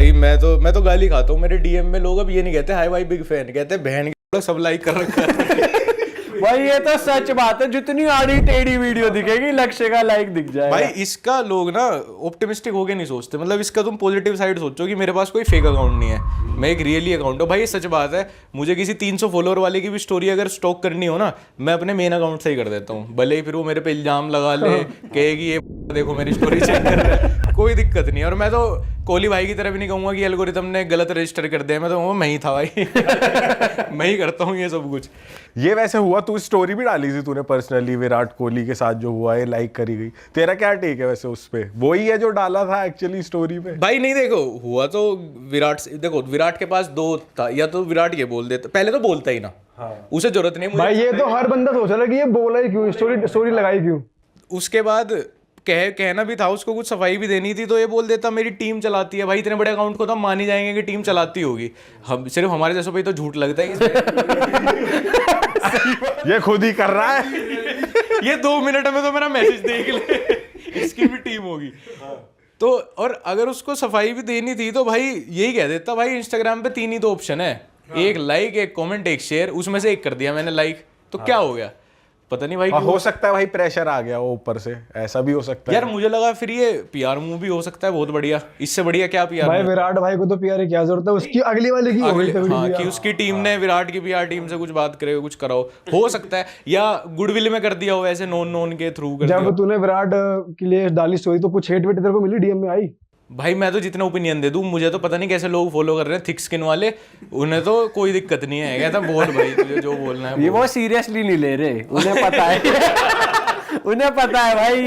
भाई मैं तो गाली खाता हूँ। मेरे डीएम में लोग अब ये नहीं कहते हाय भाई बिग फैन, कहते बहन के सब लाइक कर रखा है। भाई ये तो सच बात है, जितनी आड़ी टेढ़ी वीडियो दिखेगी लक्ष्य का लाइक दिख जाएगा। भाई इसका लोग ना ऑप्टिमिस्टिक होके नहीं सोचते, मतलब इसका तुम पॉजिटिव साइड सोचो कि मेरे पास कोई फेक अकाउंट नहीं है, मैं एक रियली अकाउंट हूँ। भाई ये सच बात है, मुझे किसी 300 फॉलोअर वाले की भी स्टोरी अगर स्टॉक करनी हो ना, मैं अपने मेन अकाउंट से ही कर देता हूँ, भले ही फिर वो मेरे पे इल्जाम लगा ले, कहे कि ये देखो मेरी स्टोरी चेक कर रहा है, कोई दिक्कत नहीं। और मैं तो कोहली भाई की तरह भी नहीं कहूँगा कि एल्गोरिथम ने गलत रजिस्टर कर दिया, मैं तो कहूँगा मैं ही था भाई। मैं ही करता हूँ ये सब कुछ। ये वैसे हुआ, तू स्टोरी भी डाली थी तूने पर्सनली विराट कोहली के साथ जो हुआ है, लाइक करी गई, तेरा क्या टेक है वैसे उस पे? वही है जो डाला था एक्चुअली स्टोरी पे? भाई नहीं, देखो हुआ तो विराट से, देखो विराट के पास दो था, या तो विराट ये बोल देता, पहले तो बोलता ही ना, उसे जरूरत नहीं मुझे। भाई ये तो हर बंदा सोच रहा है कि ये बोला ही क्यों, स्टोरी लगाई क्यों। उसके बाद कहना भी था उसको, कुछ सफाई भी देनी थी, तो ये बोल देता मेरी टीम चलाती है। भाई इतने बड़े अकाउंट को तो हम मान ही जाएंगे कि टीम चलाती होगी, हम सिर्फ हमारे जैसों पे तो झूठ लगता है। ये खुद ही कर रहा है। ये 2 मिनट में तो मेरा मैसेज देख ले, इसकी भी टीम होगी तो। और अगर उसको सफाई भी देनी थी तो भाई यही कह देता, भाई इंस्टाग्राम पे 3 ही तो ऑप्शन है, एक लाइक, एक कमेंट, एक शेयर, उसमें से एक कर दिया मैंने लाइक, तो क्या हो गया पता नहीं भाई। हो सकता है भाई प्रेशर आ गया वो ऊपर से, ऐसा भी हो सकता है यार मुझे लगा फिर ये पीआर मूव भी हो सकता है बहुत बढ़िया, इससे बढ़िया क्या पीआर। भाई विराट भाई को तो पीआर की क्या जरूरत है, उसकी अगली वाले की हो गई तगड़ी हाँ, PR। कि उसकी टीम ने विराट की पीआर टीम से कुछ बात करे, कुछ कराओ, हो सकता है, या गुडविल में कर दिया हो ऐसे नॉन के थ्रू कर दिया। जब तूने विराट के लिए डाली स्टोरी तो कुछ हेट वेट तेरे को मिली डीएम में आई? भाई मैं तो जितना ओपिनियन दे दूं, मुझे तो पता नहीं कैसे लोग फॉलो कर रहे हैं थिक स्किन वाले, उन्हें तो कोई दिक्कत नहीं है, कहता बोल भाई तुझे जो बोलना है। ये वो सीरियसली नहीं ले रहे, उन्हें पता है। उन्हें पता है भाई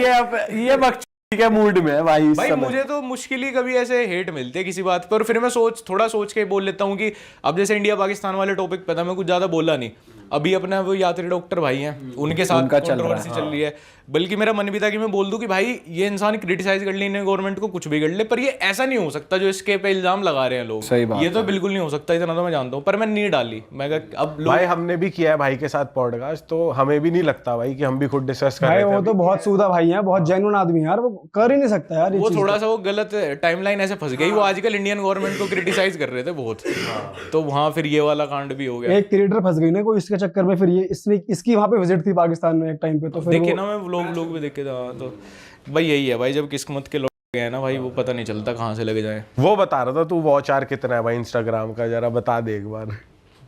ये बकचोदी के मूड में है भाई इस भाई समय। मुझे तो मुश्किल ही कभी ऐसे हेट मिलते हैं किसी बात पर, फिर मैं थोड़ा सोच के बोल लेता हूँ कि अब जैसे इंडिया पाकिस्तान वाले टॉपिक पे था, मैं कुछ ज्यादा बोला नहीं, अभी अपना वो यात्री डॉक्टर भाई हैं, उनके साथ कंट्रोवर्सी चल रही है, बल्कि मेरा मन भी था कि मैं बोल दूं कि भाई ये इंसान क्रिटिसाइज कर ले गवर्नमेंट को, कुछ भी कर ले, पर ये ऐसा नहीं हो सकता जो इसके पे इल्जाम लगा रहे हैं लोग। सही बात ये तो बिल्कुल नहीं हो सकता, इतना तो मैं जानता हूँ, पर मैं नहीं डाली। मैं कहा अब भाई हमने भी किया है भाई के साथ पॉडकास्ट, तो हमें भी नहीं लगता भाई कि हम भी खुद डिस्कस कर भाई रहे थे। वो तो बहुत सूदा भाई है, बहुत जेन्युइन आदमी है यार, वो कर ही नहीं सकता यार ये वो चीज़। थोड़ा सा वो गलत टाइमलाइन ऐसे फंस गई, वो आजकल इंडियन गवर्नमेंट को क्रिटिसाइज कर रहे थे बहुत, तो वहां फिर ये वाला कांड भी हो गया। एक क्रिएटर फंस गई ना कोई इसके चक्कर में, फिर ये इसकी वहां पे विजिट थी पाकिस्तान में एक टाइम पे, तो फिर देखे ना मैं लोग भी देखे था, तो भाई यही है भाई, जब किस्मत के लोग गए ना भाई, वो पता नहीं चलता कहाँ से लग जाए। वो बता रहा था तू वॉच आवर कितना है भाई इंस्टाग्राम का, जरा बता दे एक बार।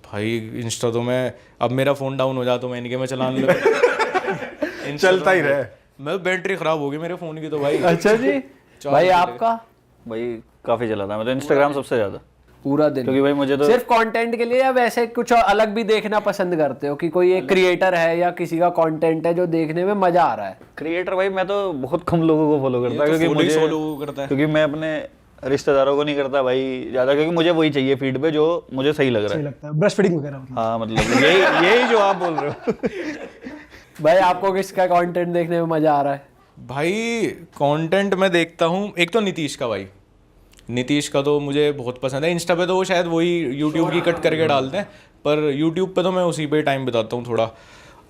भाई इंस्टा तो मैं, अब मेरा फोन डाउन हो जाता तो मैं इनके में चलाने लगा। चलता ही रहे। मैं बैटरी खराब हो गई मेरे फोन की तो भाई। अच्छा जी भाई आपका? भाई काफी चलाता मैं तो इंस्टाग्राम सबसे ज्यादा, पूरा दिन? क्योंकि भाई मुझे तो सिर्फ कंटेंट के लिए या वैसे कुछ अलग भी देखना पसंद करते हो कि कोई एक क्रिएटर है या किसी का कंटेंट है जो देखने में मजा आ रहा है? क्रिएटर भाई मैं तो बहुत कम लोगों को फॉलो करता तो क्योंकि मुझे करता है, क्योंकि मैं अपने रिश्तेदारों को नहीं करता भाई ज्यादा, क्योंकि मुझे वही चाहिए फीड पे जो मुझे सही लग रहा सही है। लगता है, ब्रश फिटिंग वगैरह मतलब। हाँ मतलब यही जो आप बोल रहे हो। भाई आपको किसका कंटेंट देखने में मजा आ रहा है? भाई कंटेंट मैं देखता हूँ, एक तो नीतीश का, भाई नीतीश का तो मुझे बहुत पसंद है। इंस्टा पे तो वो शायद वही यूट्यूब की कट करके डालते हैं, पर यूट्यूब पे तो मैं उसी पे टाइम बिताता हूँ थोड़ा,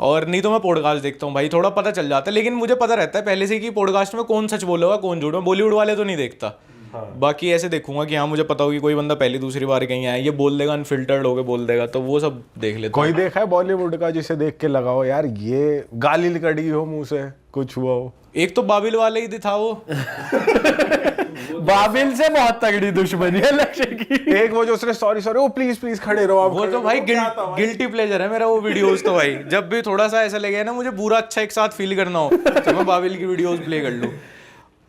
और नहीं तो मैं पॉडकास्ट देखता हूँ भाई, थोड़ा पता चल जाता है, लेकिन मुझे पता रहता है पहले से कि पॉडकास्ट में कौन सच बोलेगा कौन झूठ। मैं बॉलीवुड वाले तो नहीं देखता, बाकी ऐसे देखूंगा कि हाँ मुझे पता हो कि कोई बंदा पहली दूसरी बार कहीं आया, ये बोल देगा अनफिल्टर्ड होके बोल देगा, तो वो सब देख लेता कोई देखा है बॉलीवुड का जिसे देख के लगाओ यार ये गाली निकली हो मुंह से, कुछ हुआ हो? एक तो बाबिल वाले ही था वो। बाबिल से बहुत तगड़ी दुश्मनी है लक्ष्य की। एक वो जो उसने सॉरी ओ प्लीज खड़े रहो आप, वो तो भाई गिल्टी प्लेजर है मेरा वो वीडियोस तो भाई, जब भी थोड़ा सा ऐसा लगे ना मुझे पूरा अच्छा एक साथ फील करना हो तो मैं बाबिल की वीडियोस प्ले कर लूँ।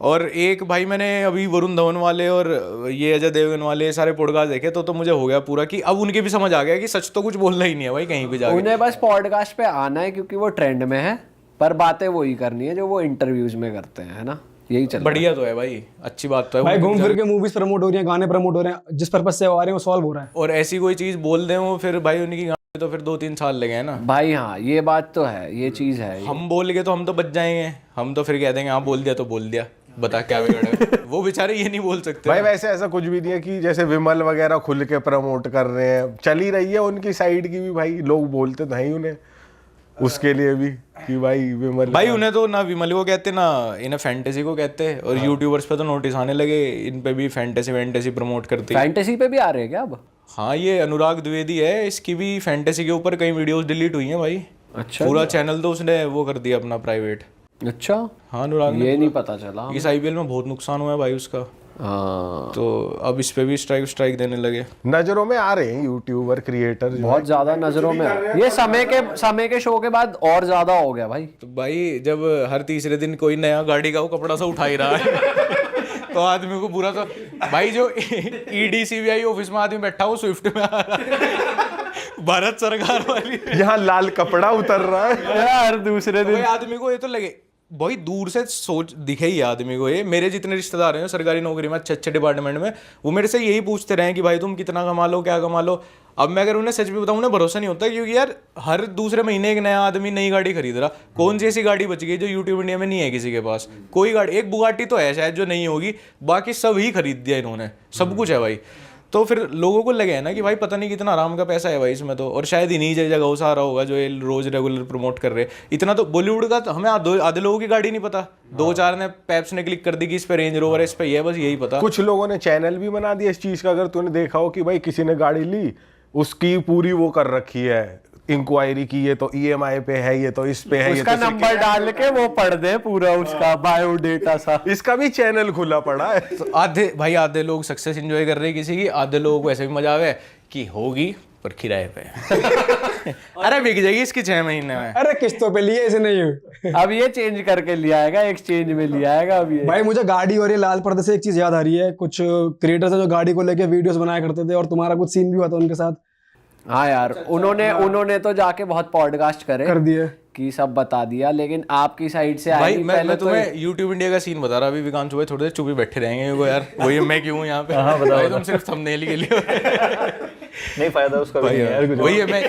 और एक भाई मैंने अभी वरुण धवन वाले और ये अजय देवगन वाले सारे पॉडकास्ट देखे, तो मुझे हो गया पूरा कि अब उनके भी समझ आ गया कि सच तो कुछ बोलना ही नहीं है भाई कहीं भी जाके। उन्हें बस पॉडकास्ट पे आना है क्योंकि वो ट्रेंड में है, पर बातें वही करनी है जो वो इंटरव्यूज में करते हैं, है ना? यही चल बढ़िया तो है भाई, अच्छी बात तो है भाई, घूम फिर के मूवीज प्रमोट हो रही हैं, गाने प्रमोट हो रहे हैं, जिस पर्पज से वो आ रहे हैं वो सॉल्व हो रहा है। और ऐसी कोई चीज बोल दें वो फिर भाई उनकी गाने तो फिर 2-3 साल लगे हैं ना भाई। हाँ ये बात तो है, ये चीज है। हम बोल गए तो हम तो बच जाएंगे, हम तो फिर कह देंगे हाँ बोल दिया तो बोल दिया, बता क्या बिगड़ा। वो बेचारे ये नहीं बोल सकते भाई। वैसे ऐसा कुछ भी नहीं है कि जैसे विमल वगैरह खुल के प्रमोट कर रहे हैं, चल ही रही है उनकी साइड की भी भाई, लोग बोलते तो हैं ही उन्हें। उसके लिए भी कि भाई विमल भाई उन्हें तो ना विमल को कहते ना इन्हें फैंटेसी को कहते, और यूट्यूबर्स पे तो नोटिस आने लगे इन पे भी फैंटेसी प्रमोट करती है। फैंटेसी पे भी आ रहे हैं क्या अब? हाँ ये अनुराग द्विवेदी है, इसकी भी फैंटेसी के ऊपर कई वीडियोस डिलीट हुई हैं भाई। अच्छा, पूरा चैनल तो उसने वो कर दिया अपना प्राइवेट। अच्छा, हाँ अनुराग ने ये नहीं पता चला। इस आईपीएल में बहुत नुकसान हुआ है भाई उसका, हाँ, तो अब इस पे भी स्ट्राइक देने लगे। नजरों में आ रहे हैं यूट्यूबर क्रिएटर जो बहुत ज्यादा नजरों में ये समय के शो के बाद और ज्यादा हो गया भाई। तो भाई जब हर तीसरे दिन कोई नया गाड़ी का वो कपड़ा सा उठा ही रहा है तो आदमी को पूरा तो भाई जो ईडी सीबीआई ऑफिस में आदमी बैठा वो स्विफ्ट में आ रहा है भारत सरकार वाली, यहाँ लाल कपड़ा उतर रहा है। यार दूसरे भाई आदमी को ये तो लगे भाई दूर से सोच दिखे ही आदमी को। ये मेरे जितने रिश्तेदार हैं सरकारी नौकरी में अच्छे अच्छे डिपार्टमेंट में, वो मेरे से यही पूछते रहे कि भाई तुम कितना कमा लो क्या कमा लो। अब मैं अगर उन्हें सच भी बताऊं उन्हें भरोसा नहीं होता, क्योंकि यार हर दूसरे महीने एक नया आदमी नई गाड़ी खरीद रहा। कौन सी ऐसी गाड़ी बच गई जो यूट्यूब इंडिया में नहीं है किसी के पास? कोई गाड़ी, एक बुगाटी तो है शायद जो नहीं होगी, बाकी सब ही खरीद दिया इन्होंने, सब कुछ है भाई। तो फिर लोगों को लगे है ना कि भाई पता नहीं कितना आराम का पैसा है भाई इसमें तो, और शायद इन्हीं जगह से आ रहा होगा जो ये रोज रेगुलर प्रमोट कर रहे। इतना तो बॉलीवुड का तो हमें आधे लोगों की गाड़ी नहीं पता, 2-4 ने पैप्स ने क्लिक कर दी कि इस पे रेंज रोवर है, इस पे ये, बस यही पता। कुछ लोगों ने चैनल भी बना दिया इस चीज का, अगर तूने देखा हो कि भाई किसी ने गाड़ी ली उसकी पूरी वो कर रखी है इंक्वायरी की, ये तो ईएमआई पे है, ये तो इस पे है, ये उसका तो नंबर डाल के वो पढ़ दे पूरा उसका बायोडेटा सा। इसका भी चैनल खुला पड़ा है। तो आधे लोग सक्सेस एंजॉय कर रहे हैं किसी की, आधे लोगों को ऐसे भी मजा आवे कि होगी पर किराए पे अरे बिक जाएगी इसकी 6 महीने में। अरे किस्तों पे लिए ऐसे नहीं हुए। अब ये चेंज करके लिया आएगा, एक्सचेंज में लिया आएगा अब ये। भाई मुझे गाड़ी और ये लाल पर्दे से एक चीज याद आ रही है, कुछ क्रिएटर्स हैं जो गाड़ी को लेके वीडियोस बनाया करते थे और तुम्हारा कुछ सीन भी हुआ था उनके साथ। हाँ यार, उन्होंने तो जाके बहुत पॉडकास्ट कर दिए कि सब बता दिया, लेकिन आपकी साइड से भाई आई मैं तुम्हें YouTube इंडिया का सीन बता रहा, अभी विकांश भाई थोड़े देर चुप ही बैठे रहेंगे वो यार, वही मैं क्यों यहाँ पे। भाई तुम सिर्फ थंबनेल के लिए नहीं फायदा उसका भी भाई नहीं है यार कुछ। वही है, मैं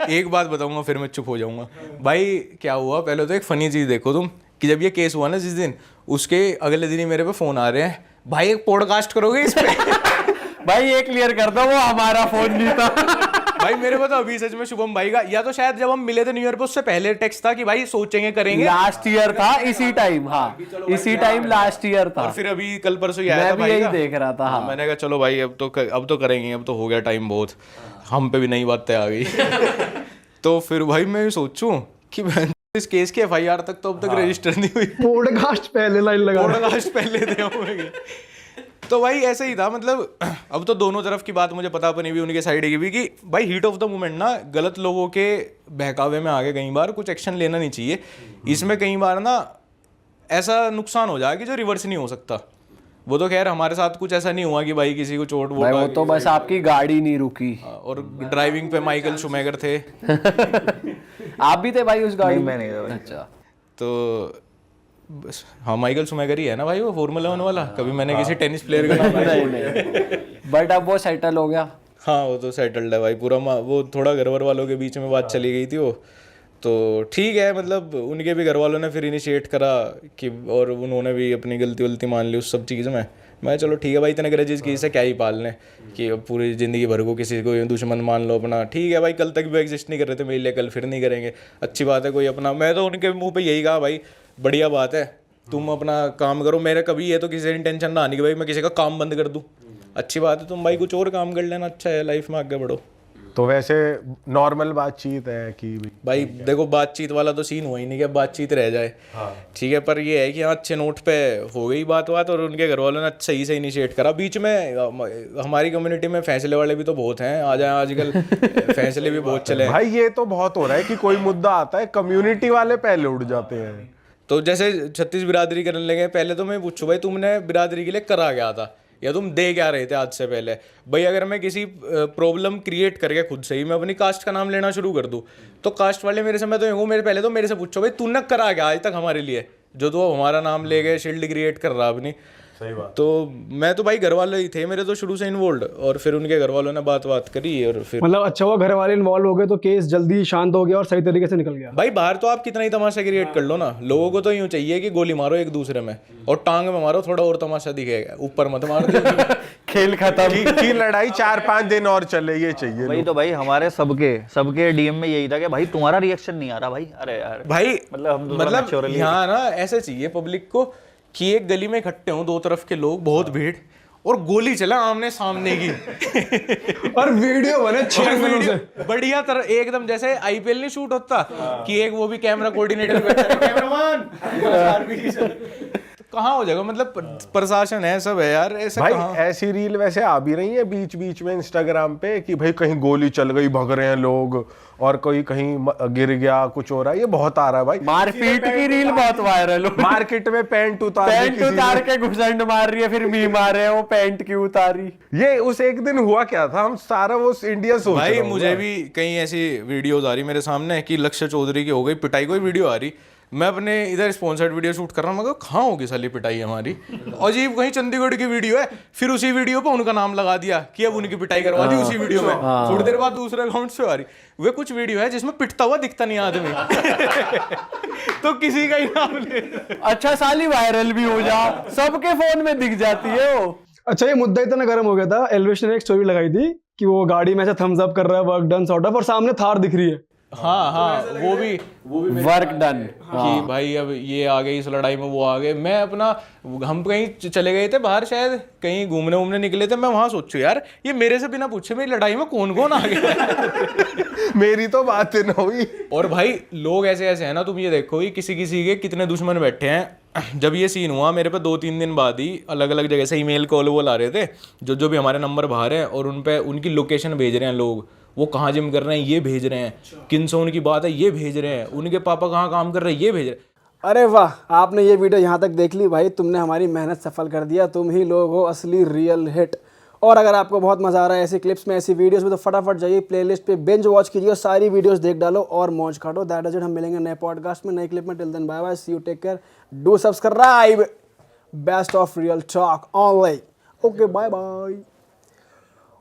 एक बात बताऊंगा फिर मैं चुप हो जाऊंगा। भाई क्या हुआ, पहले तो एक फनी चीज देखो तुम कि जब ये केस हुआ ना जिस दिन, उसके अगले दिन ही मेरे पे फोन आ रहे हैं, भाई एक पॉडकास्ट करोगे इस पे भाई ये क्लियर कर दो वो हमारा फोन नहीं था। भाई मेरे को तो अभी सच में शुभम भाई का, या तो शायद जब हम मिले थे न्यू ईयर पे उससे पहले टेक्स्ट था कि भाई सोचेंगे करेंगे, लास्ट ईयर था इसी टाइम। हाँ इसी टाइम लास्ट ईयर था। और फिर अभी कल परसों ही आया मैं था भी भाई यही का। देख रहा था। हाँ मैंने कहा चलो भाई अब तो करेंगे, अब तो हो गया टाइम बहुत, हम पे भी नई बातें आ गई तो फिर भाई मैं सोचूं कि इस केस की एफआईआर तक तो अब तक रजिस्टर नहीं हुई, पॉडकास्ट पहले लाइन लगा पॉडकास्ट पहले दे होंगे। तो भाई ऐसे ही था, मतलब अब तो दोनों तरफ की बात मुझे पता नहीं भी, उनके साइड की भी, कि भाई हीट ऑफ द मोमेंट ना गलत लोगों के बहकावे में आगे कई बार कुछ एक्शन लेना नहीं चाहिए। इसमें कई बार ना ऐसा नुकसान हो जाए कि जो रिवर्स नहीं हो सकता। वो तो खैर हमारे साथ कुछ ऐसा नहीं हुआ कि भाई किसी को चोट भाई, वो तो बस आपकी गाड़ी नहीं रुकी। और ड्राइविंग पे माइकल शुमेगर थे आप भी थे भाई उस गाड़ी में? मैं नहीं था भाई। अच्छा, तो बस हाँ माइकल शुमेगर ही है ना भाई वो फॉर्मूला 1 वाला। कभी मैंने किसी टेनिस प्लेयर का नाम नहीं बट अब वो सेटल हो गया। हाँ वो तो सेटल्ड है भाई पूरा। वो थोड़ा घर वालों के बीच में बात चली गई थी वो, तो ठीक है, मतलब उनके भी घर वालों ने फिर इनिशिएट करा कि, और उन्होंने भी अपनी गलती मान ली उस सब चीज़ में। मैं चलो ठीक है भाई, इतने ग्रजेस की से क्या ही पालने कि अब पूरी ज़िंदगी भर को किसी को दुश्मन मान लो अपना। ठीक है भाई, कल तक भी एग्जिस्ट नहीं कर रहे थे मेरे लिए, कल फिर नहीं करेंगे, अच्छी बात है। कोई अपना, मैं तो उनके मुंह पे यही कहा भाई बढ़िया बात है, तुम अपना काम करो। मेरा कभी ये तो किसी इंटेंशन ना आनी कि भाई मैं किसी का काम बंद कर दूँ। अच्छी बात है, तुम भाई कुछ और काम कर लेना, अच्छा है, लाइफ में आगे बढ़ो। तो वैसे नॉर्मल बातचीत है कि भाई देखो बातचीत वाला तो सीन हुआ ही नहीं कि बातचीत रह जाए, ठीक है, पर ये है कि हाँ अच्छे नोट पे हो गई बात, और उनके घर वालों ने सही से इनिशिएट करा। बीच में हमारी कम्युनिटी में फैसले वाले भी तो बहुत हैं, आ जाए आजकल फैसले भी बहुत चले हैं भाई ये तो बहुत हो रहा है कि कोई मुद्दा आता है कम्युनिटी वाले पहले उठ जाते हैं। तो जैसे 36 बिरादरी करने लगे, पहले तो मैं पूछूं भाई तुमने बिरादरी के लिए करा क्या था, या तुम दे क्या रहे थे आज से पहले। भाई अगर मैं किसी प्रॉब्लम क्रिएट करके खुद से ही मैं अपनी कास्ट का नाम लेना शुरू कर दूं, तो कास्ट वाले मेरे से, मैं तो मेरे पहले तो मेरे से पूछो भाई तूने करा क्या आज तक हमारे लिए, जो तो हमारा नाम ले गए, शील्ड क्रिएट कर रहा अपनी। सही बात। तो मैं तो भाई घर वाले ही थे मेरे तो शुरू से इन्वॉल्व, और फिर उनके घर वालों ने बात करी, और फिर मतलब अच्छा हुआ घर वाले इन्वॉल्व हो गए तो केस जल्दी शांत हो गया और सही तरीके से निकल गया। भाई बाहर तो आप कितना ही तमाशा क्रिएट कर लो ना, लोगों को तो यूं चाहिए कि गोली मारो एक दूसरे में और टांग में मारो, थोड़ा और तमाशा दिखेगा, ऊपर मत मार दो खेल खत्म। की लड़ाई 4-5 दिन और चले, ये चाहिए। वही तो भाई, हमारे सबके डीएम में यही था कि भाई तुम्हारा रिएक्शन नहीं आ रहा भाई। अरे यार भाई मतलब हम तो थोड़ा maturely- यहाँ ना ऐसे चाहिए पब्लिक को कि एक गली में इकट्ठे हों दो तरफ के लोग, बहुत भीड़, और गोली चला आमने सामने की और वीडियो बने 6 एंगलों से। बढ़िया तरह एकदम जैसे आईपीएल नहीं शूट होता कि एक वो भी कैमरा कोऑर्डिनेटर बैठा है, कैमरामैन कहाँ हो जाएगा। मतलब प्रशासन है, सब है यार, ऐसा भाई कहाँ? ऐसी रील वैसे आ भी रही है बीच बीच में इंस्टाग्राम पे कि भाई कहीं गोली चल गई, भग रहे हैं लोग, और कोई कहीं गिर गया, कुछ हो रहा है, ये बहुत आ रहा है भाई। मारपीट की रील बहुत वायरल हो, मार्केट में पैंट उतार के घुसंड मार रही है, फिर मी मार रहे हैं वो पैंट क्यों उतारी। ये उस एक दिन हुआ क्या था, हम सारा वो इंडिया सोच भाई रहा हूँ। मुझे भी कई ऐसी वीडियोस आ रही मेरे सामने कि लक्ष्य चौधरी की हो गई पिटाई, कोई वीडियो आ रही, मैं अपने इधर स्पॉन्सर्ड वीडियो शूट कर रहा हूँ, मगर कहाँ होगी साली पिटाई हमारी, अजीब कहीं चंडीगढ़ की वीडियो है, फिर उसी वीडियो पे उनका नाम लगा दिया कि अब उनकी पिटाई करवा दी उसी वीडियो में, थोड़ी देर बाद दूसरे अकाउंट से आ रही। वे कुछ वीडियो है जिसमें पिटता हुआ दिखता नहीं आदमी तो किसी का ही नाम ले। अच्छा साली वायरल भी हो जा, सबके फोन में दिख जाती है वो। अच्छा, ये मुद्दा इतना गर्म हो गया था, एल्विश ने एक स्टोरी लगाई थी कि वो गाड़ी में से थम्स अप कर रहा है, वर्क डन सॉर्ट ऑफ, और सामने थार दिख रही है। हाँ वो भी वर्क डन कि भाई अब ये आ गई इस लड़ाई में, वो आ गए। मैं अपना, हम कहीं चले गए थे बाहर, शायद कहीं घूमने वूमने निकले थे, मैं वहां सोचू यार ये मेरे से बिना पूछे मेरी लड़ाई में कौन कौन आ गया मेरी तो बात न हुई। और भाई लोग ऐसे ऐसे हैं ना, तुम ये देखो ही किसी किसी के कितने दुश्मन बैठे हैं। जब ये सीन हुआ मेरे पे 2-3 दिन बाद ही अलग अलग जगह से ईमेल कॉल वॉल आ रहे थे, जो भी हमारे नंबर बाहर है, और उन पे उनकी लोकेशन भेज रहे हैं लोग, वो कहाँ जिम कर रहे हैं ये भेज रहे हैं, किन सोन की बात है ये भेज रहे हैं, उनके पापा कहाँ काम कर रहे हैं ये भेज रहे हैं। अरे वाह, आपने ये वीडियो यहाँ तक देख ली भाई, तुमने हमारी मेहनत सफल कर दिया, तुम ही लोग हो असली रियल हिट। और अगर आपको बहुत मजा आ रहा है ऐसी क्लिप्स में, ऐसी वीडियोस में, तो फटाफट जाइए प्लेलिस्ट पे बिंज वॉच कीजिए और सारी वीडियोस देख डालो और मौज काटो। दैट इज इट, हम मिलेंगे नए पॉडकास्ट में, नई क्लिप में। Till then bye bye, see you, take care, do subscribe, best of Real Talk online. Okay, bye bye.